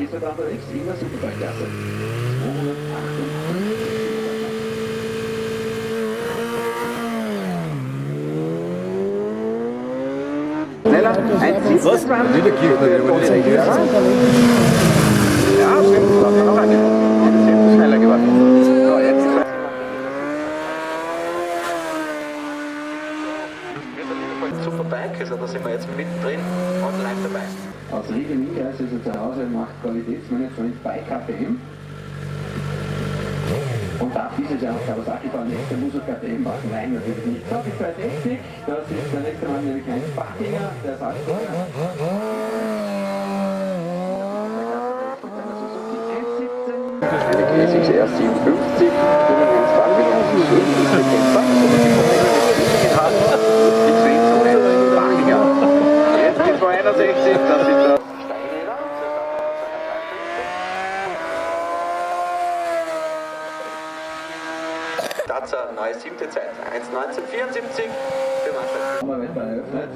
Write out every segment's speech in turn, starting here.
ist er da unterwegs in der Superbike-Klasse. 258. Schneller, 1,27. Ja, stimmt, das hat man auch angefangen. Die sind schneller geworden. So, jetzt ist Superbike, also da sind wir jetzt mittendrin und live dabei. Aus Rovelli Nicholas ist er zu Hause, macht Qualitätsmanagement bei KTM. Und darf dieses Jahr auf Kawasaki fahren, nicht, der muss auf KTM machen, nein, natürlich nicht. So, die 260, das ist der nächste Mann, nämlich ein Backinger, der Salzburger. Eine GSX R57, ins Fahrwiderung, schön, ist der Kämpfer, so dass die Probleme mit Flüssigen haben. Die sehen so ein Backinger. Jetzt die 261, das ist der Steinräder. Das ist eine neue 7. Zeit, 1,1974 für Mannschaft. Haben wir Wetter eröffnet.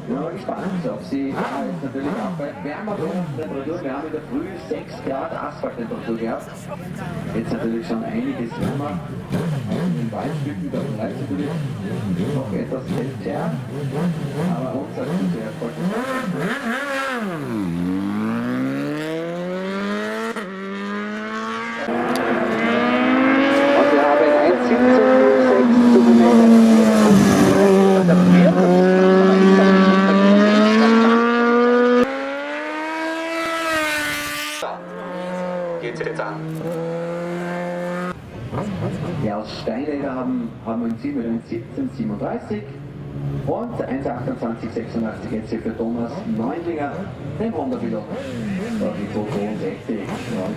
Ja, gespannt, ob sie jetzt natürlich auch bei wärmeren Temperaturen, wir haben in der Früh 6 Grad Asphalttemperatur gehabt. Jetzt natürlich schon einiges wärmer. In den Waldstücken, da bleibt es natürlich noch etwas kälter. Aber uns hat es sehr voll. Und wir haben 1,1706 zu benennen. Geht's jetzt an. Die aus Steinräder haben ein Ziel mit 1,1737 und 1,2886 jetzt hier für Thomas Neundlinger, den Honda-Piloten. So, die 262. Ja,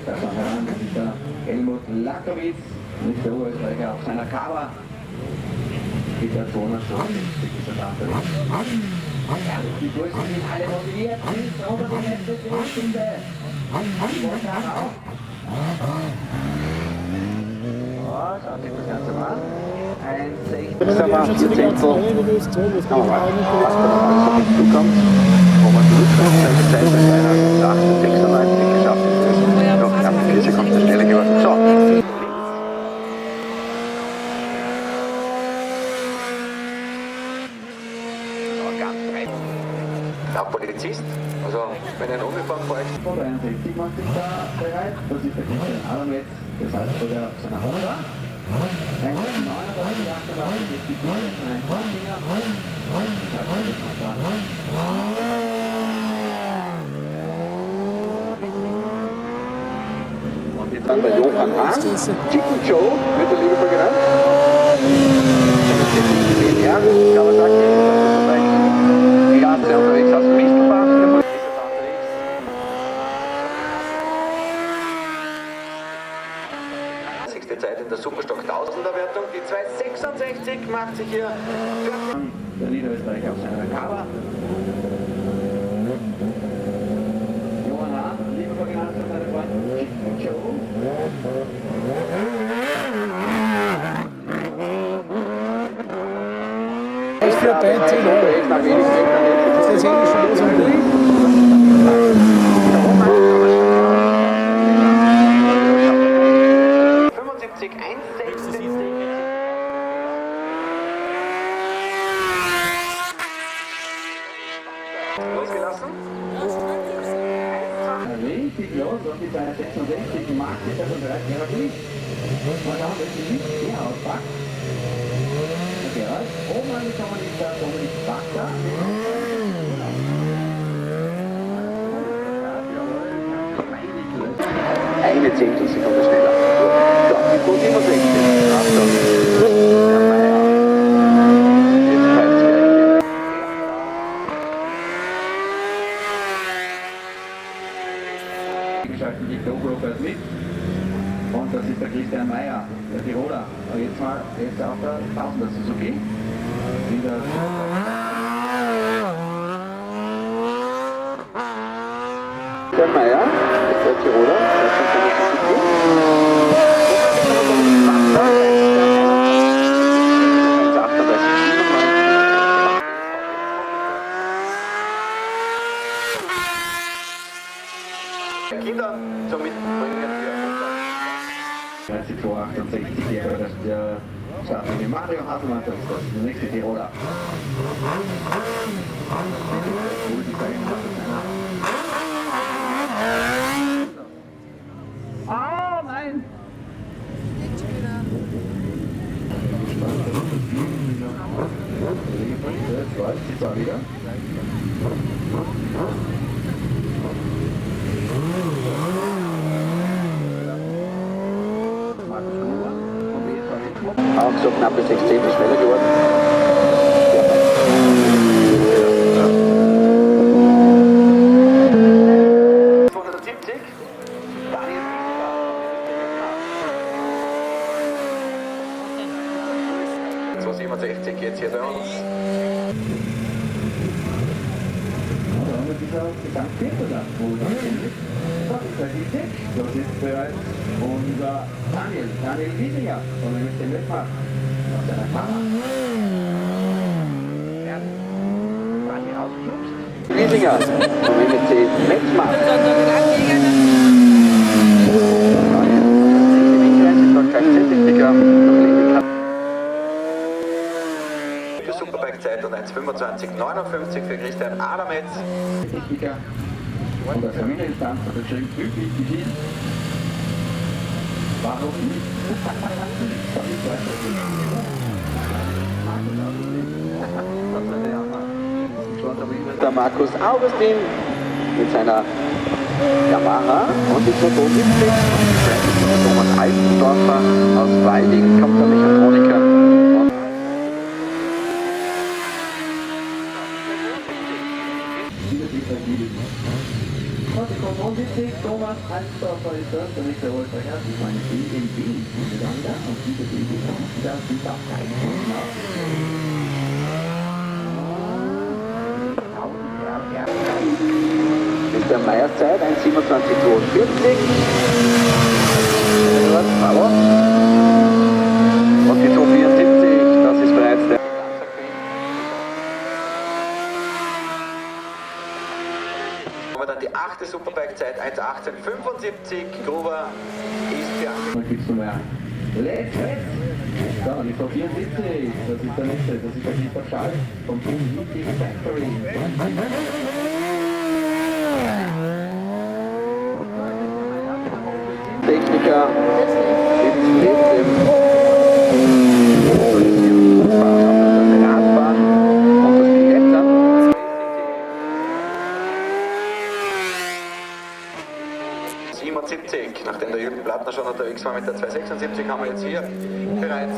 da schauen wir ran, das ist der Helmut Lackowitz, nicht der Österreicher auf seiner Cover. Mit der 250 ist er da unterwegs. Ja, die Burschen sind alle motiviert, bis unter die letzte Stunde. Die wollen da auch. Schaut sich das Ganze mal an. 1,60 Zehntel. Schauen wir mal, was da noch alles auf uns zukommt. Wo man zurückkommt, seine Zeit bei 1,96 geschafft ist. Noch knapp 4 Sekunden schneller geworden. So. Der Polizist, also wenn ein Uniform vor euch 63 macht sich da bereit, das ist der Christian Adametz, der Salzburger auf seiner Honda. 1,39, 88 ist die Null, ein Vorgänger. Und jetzt dann bei Johann Hahn, Chicken Joe wird er liebevoll genannt. Ja, Kawasaki, die Gasse unterwegs aus dem Mistelbach. Zeit in der Superstock 1000er Wertung. Die 266 macht sich hier der Niederösterreicher auf seiner Cover. Johann Hahn, liebevoll genannt von seinem Freund Chicken Joe. Ich für Band 10 Euro. Das ist ja schon los und durch. Losgelassen? Richtig los und die 266 macht sich davon bereit, Gerald nicht. Mal schauen, welche nicht mehr auspackt. Der Gerald, oben angekommen ist der Dominik Bachter. Eine Zehntelsekunde schneller. So, die 267. Achtung. Der Meier. Jetzt bleibt es gleich. Schalten die Go-Brokers mit. Und das ist der Christian Meier, der Tiroler. Und jetzt auf der 1000er Suzuki. Der Meier ist der Tiroler. Kinder zum Mitbringen für 268 hier, das ist der Starter mit Mario Haselmann, das ist der nächste Tiroler. Ah, nein! Jetzt war wieder. Auch so knappe 6 Zehntel schneller geworden. So 67 jetzt hier bei uns. Dieser Gesamtviertel, wo das ist bereits unser Daniel Wiesinger von dem Mitmacht auf seiner Kamera. Wiesinger vom MSC Metzmann. Für Superbike-Zeit und 1,25,59 für Christian Adametz. Techniker von der Familienstand hat er schön glücklich geschieden. Warum nicht? Der Markus Augustin mit seiner Yamaha und die 270. Thomas Altendorfer aus Weiding kommt der Mechatroniker. Thomas Altendorfer ist das, der nächste Rollsprecher. Ich meine, BMW miteinander und diese BMW das sind auch keine Ist der Meyers Zeit 1,27,42. Bravo. Und die 274, das ist bereits der. Dann die 8. Superbike-Zeit 1,18,75. Gruber ist für Dann gibt's noch mehr. Let's! So, die 274, das ist der nächste, das ist der Christoph Schall vom Untitled Chapter. Techniker sitzt neben dem Radfahren und das Klettern. 77, nachdem der Jürgen Plattner schon unterwegs war mit der 276, haben wir jetzt hier bereits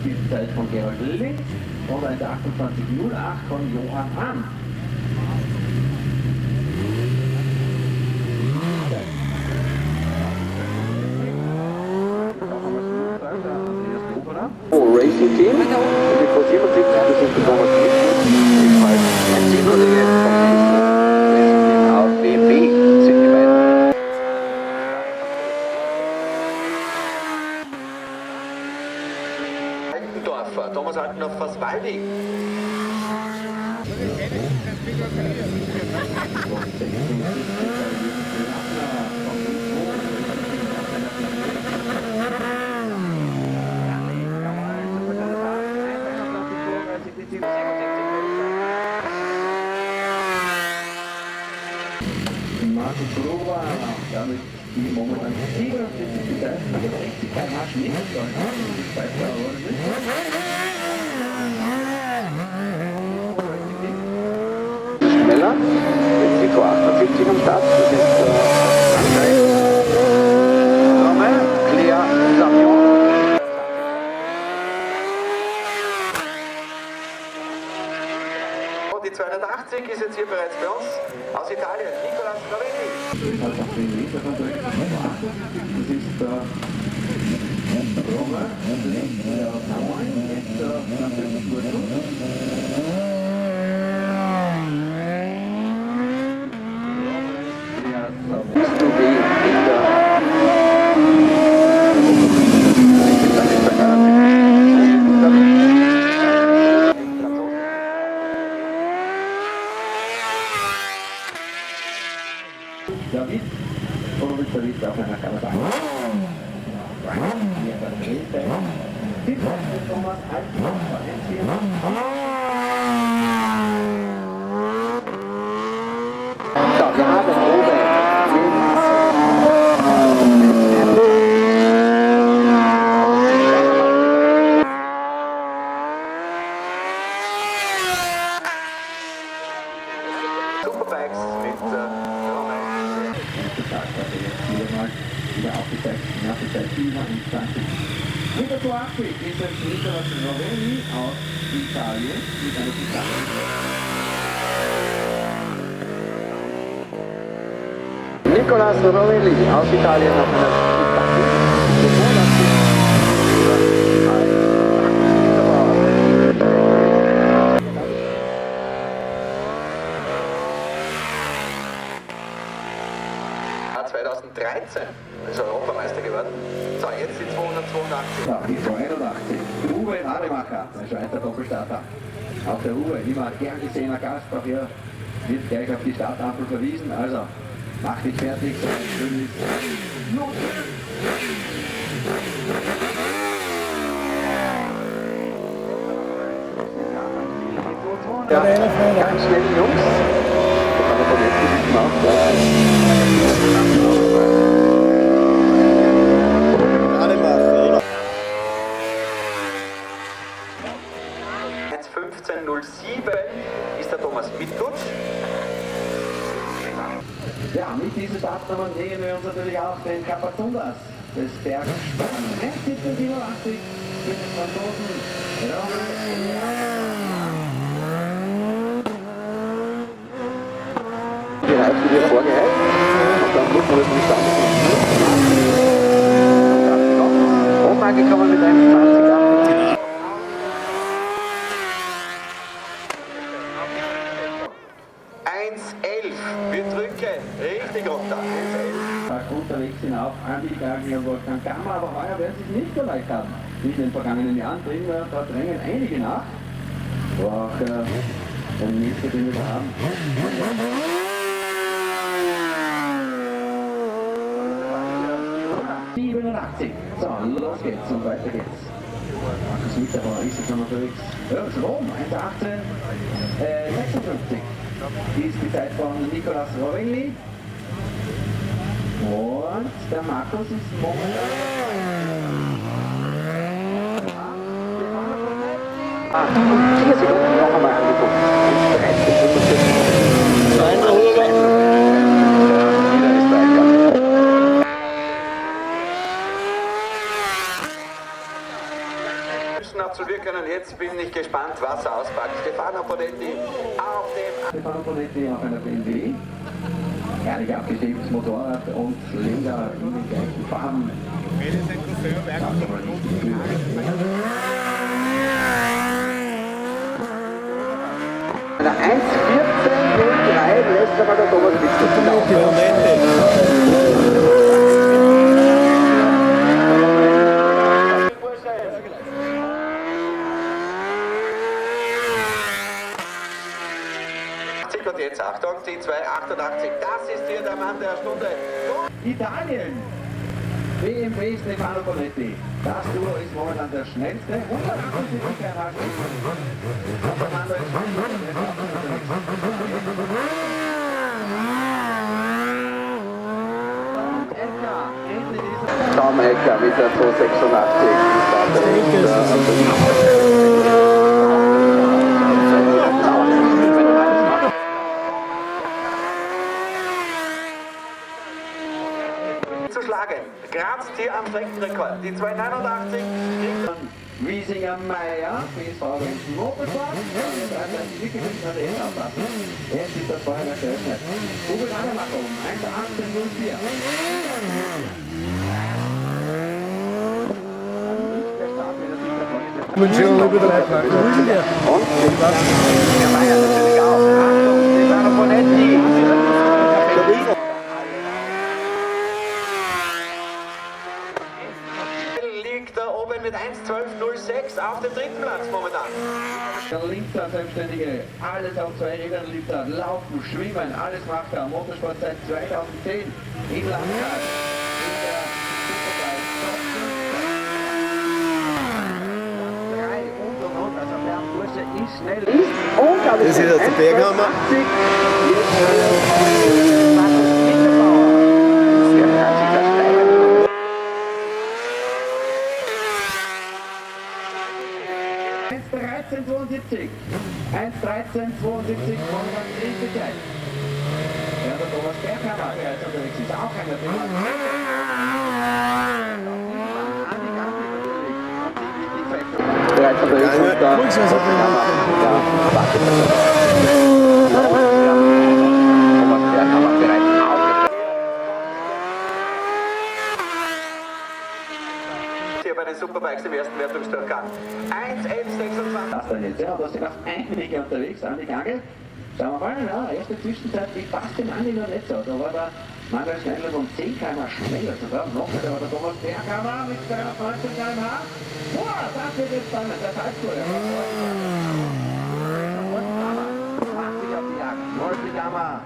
Die Zeit von Gerald und 1,28,08 von Johann Hahn. Racing Team, die vor 77, das ist der Thomas ebenfalls ein Teamkollege vom Racing Team auf BMW sind die beiden. Altendorfer, Thomas Altendorfer aus Walding. Markus Gruber, damit die momentan 47 Zeit, 60 km/h Schnitt, die Zeit verloren ist. Schneller, jetzt die 278 am Start, das ist Rommel, Claire, Savion. Und die 280 ist jetzt hier bereits bei uns aus Italien, Nicholas Rovelli. Das hat auch den Meter von der das ist der Roma, der Tauern, jetzt natürlich Gurtel. David und David auf einer Karawane. Hier bei der Drehzeit. Thomas Altmann So, wir haben oben Superbikes mit Rovelli. wieder aufgezeigt, Nachzeit 27. Wieder zu 80 ist ein Nicholas Rovelli aus Italien mit einer Gitarre. Nicholas Rovelli aus Italien auf einer Ja, 2013 ist er Europameister geworden. So, jetzt die 282. Ja, die 281. Uwe Rademacher, ein Schweizer Doppelstarter. Auch der Uwe, immer gern gesehener Gast, auch hier wird gleich auf die Startampel verwiesen. Also, mach dich fertig, so ein schönes Los! Ja, ganz schnell, Jungs. Da kann man von jetzt nicht machen. 1:15:07 ist der Thomas Mittutsch. Ja, mit diesen Startnummern nähern wir uns natürlich auch den Capazundas des Bergrennen. 1:17:87 für den Franzosen Die Reifen wird vorgeheizt und dann muss man das nicht anziehen. Oben angekommen mit 1,20. 1:11. Wir drücken richtig runter. 1:11. unterwegs sind auch Andi Gangl und Wolfgang Kammer, aber heuer werden sie es nicht so leicht haben. Wie in den vergangenen Jahren da drängen einige nach. Wo auch der nächste, den wir da haben. 87. So, los geht's und weiter geht's. Markus Mitterauer ist jetzt schon unterwegs. Ja, ist Rom, 1:18, 56. Die ist die Zeit von Nicholas Rovelli. Und der Markus ist momentan. 4 Sekunden noch einmal angeguckt. 13,45. Nein, absolvieren können. Jetzt bin ich gespannt, was er auspackt. Stefano Poletti auf dem... Stefano Poletti auf einer BMW. Herrlich abgestimmtes Motorrad und Länder in den gleichen Farben. Eine 1:14:03 lässt aber der Thomas Und jetzt Achtung, die 288, das ist hier der Mann der Stunde. Italien! BMW Stefano Poletti. Das Duo ist momentan der schnellste. 178 erhalten. Und Fernando ist Tom Ecker mit der 286. Zu schlagen. Graz hier am Streckenrekord. Die 289 Wiesinger Meier, PSV Grenzen Motorsport. Jetzt ist das Feuerwerk geöffnet. Uwe Rademacher um 1:18:04. Ich wünsche Ihnen liebe Leute. Und der Meier natürlich auch. Achtung, Stefano Poletti. liegt da oben mit 1:12:06 auf dem dritten Platz momentan. Der Linzer Selbstständige, alles auf 2 Rädern liebt er, Laufen, Schwimmen, alles macht er. Motorsport seit 2010 in Landshaag. In der Superbike. Und, also der Bursche ist schnell. Das ist jetzt der Berghammer. (1:13,72) 1:13,72 von der dritte Zeit. Ja, der Thomas Berghammer bereits unterwegs ist, auch einer der Bereits unterwegs und da. Guck's, was er Ja, warte. Thomas Berghammer bereits aufgestellt. Hier bei den Superbikes im ersten Wertungsdurchgang. 1:11,26. Das dann jetzt, ja, da ist noch einige unterwegs an die Gangl. Schauen wir mal, ja, erste Zwischenzeit, die passt dem Andi noch nicht so. Da war der Manuel Schneider von 10 km schneller sogar. Noch nicht, aber der Thomas Berghammer mit 219 km/h. Boah, das wird jetzt spannend, das heißt so. Ja. Macht sich auf die Jagd. Wolfgang Hammer.